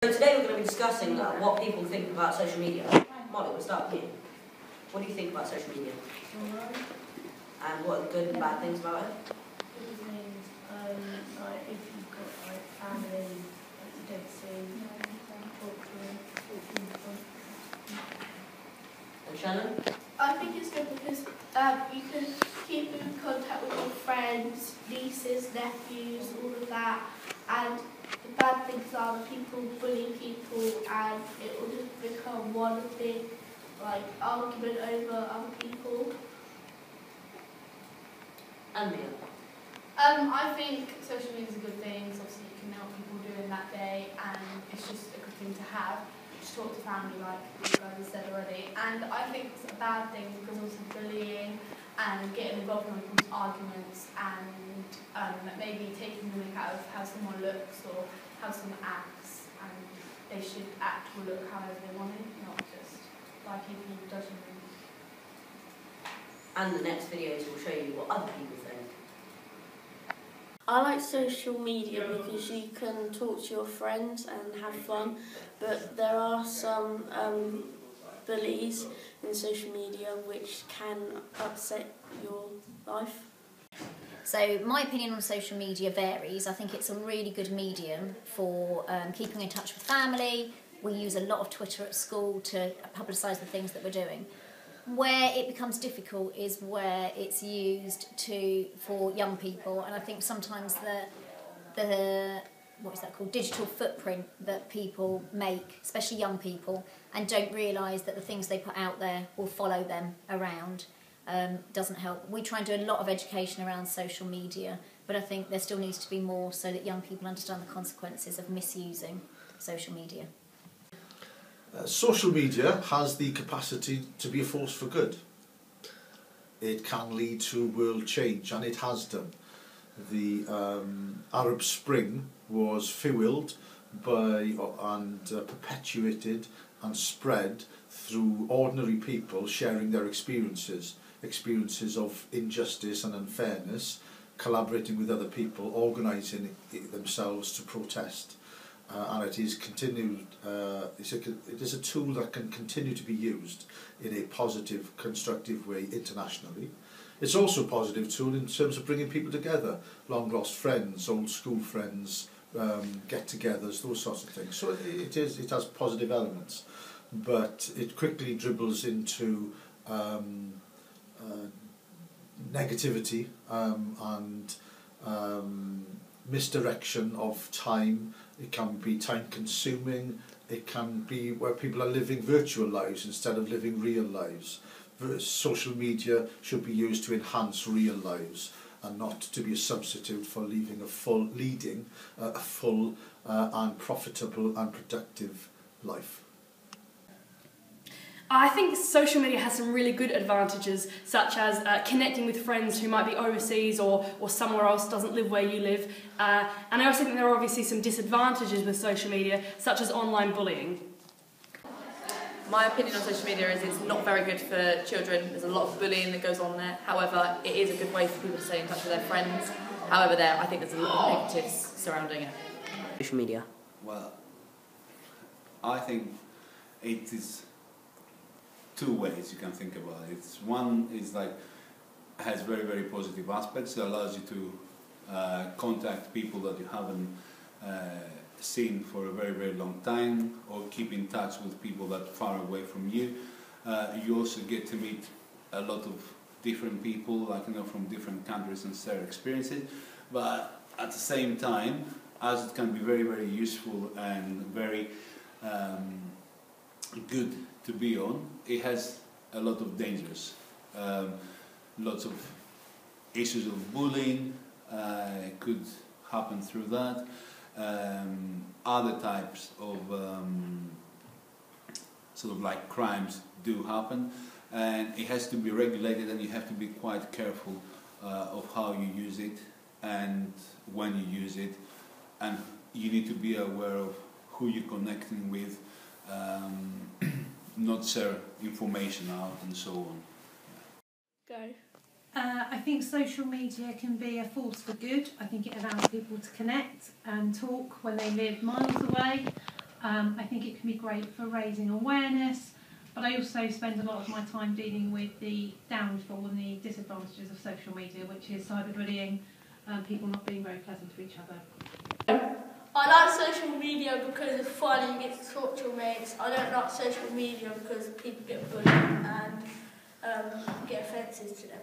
So today we're going to be discussing what people think about social media. Molly, we'll start with you. What do you think about social media? And what are the good and bad things about it? Good things, like if you've got like family that you don't see, talk to them. And Shannon? I think it's good because you can keep in contact with your friends, nieces, nephews, all of that. And the bad things are that people bully people, and it will just become one big argument over other people. And Mia? I think social media is a good thing. So obviously, you can know what people are doing that day, and it's just a good thing to have. Just talk to family, like you guys have said already. And I think it's a bad thing because obviously bullying and getting involved in people's arguments and maybe taking the mick out of how someone looks or how someone acts, and they should act or look however they want it, not just by people judging them. And the next videos will show you what other people think. I like social media because you can talk to your friends and have fun, but there are some bullies in social media which can upset your life. So my opinion on social media varies. I think it's a really good medium for keeping in touch with family. We use a lot of Twitter at school to publicise the things that we're doing. Where it becomes difficult is where it's used for young people, and I think sometimes the what is that called, digital footprint that people make, especially young people, and don't realise that the things they put out there will follow them around, doesn't help. We try and do a lot of education around social media, but I think there still needs to be more so that young people understand the consequences of misusing social media. Social media has the capacity to be a force for good. It can lead to world change, and it has done. The Arab Spring was fuelled by and perpetuated and spread through ordinary people sharing their experiences of injustice and unfairness, collaborating with other people, organising themselves to protest. And it is continued. It is a tool that can continue to be used in a positive, constructive way internationally. It's also a positive tool in terms of bringing people together, long lost friends, old school friends, get-togethers, those sorts of things. So it has positive elements, but it quickly dribbles into negativity and misdirection of time. It can be time consuming, it can be where people are living virtual lives instead of living real lives. Social media should be used to enhance real lives and not to be a substitute for leading a full and profitable and productive life. I think social media has some really good advantages, such as connecting with friends who might be overseas or somewhere else, doesn't live where you live. And I also think there are obviously some disadvantages with social media, such as online bullying. My opinion on social media is it's not very good for children. There's a lot of bullying that goes on there. However, it is a good way for people to stay in touch with their friends. However, I think there's a lot of negatives surrounding it. Social media. Well, I think it is two ways you can think about it. One is has very, very positive aspects. It allows you to contact people that you haven't seen for a very, very long time, or keep in touch with people that are far away from you. You also get to meet a lot of different people, from different countries and share experiences. But at the same time, as it can be very, very useful and very good to be on, it has a lot of dangers. Lots of issues of bullying could happen through that. Other types of crimes do happen, and it has to be regulated, and you have to be quite careful of how you use it and when you use it, and you need to be aware of who you're connecting with, not share information out and so on. Go. I think social media can be a force for good. I think it allows people to connect and talk when they live miles away. I think it can be great for raising awareness, but I also spend a lot of my time dealing with the downfall and the disadvantages of social media, which is cyberbullying, people not being very pleasant to each other. I like social media because it's fun and you get to talk to your mates. I don't like social media because people get bullied and get offences to them.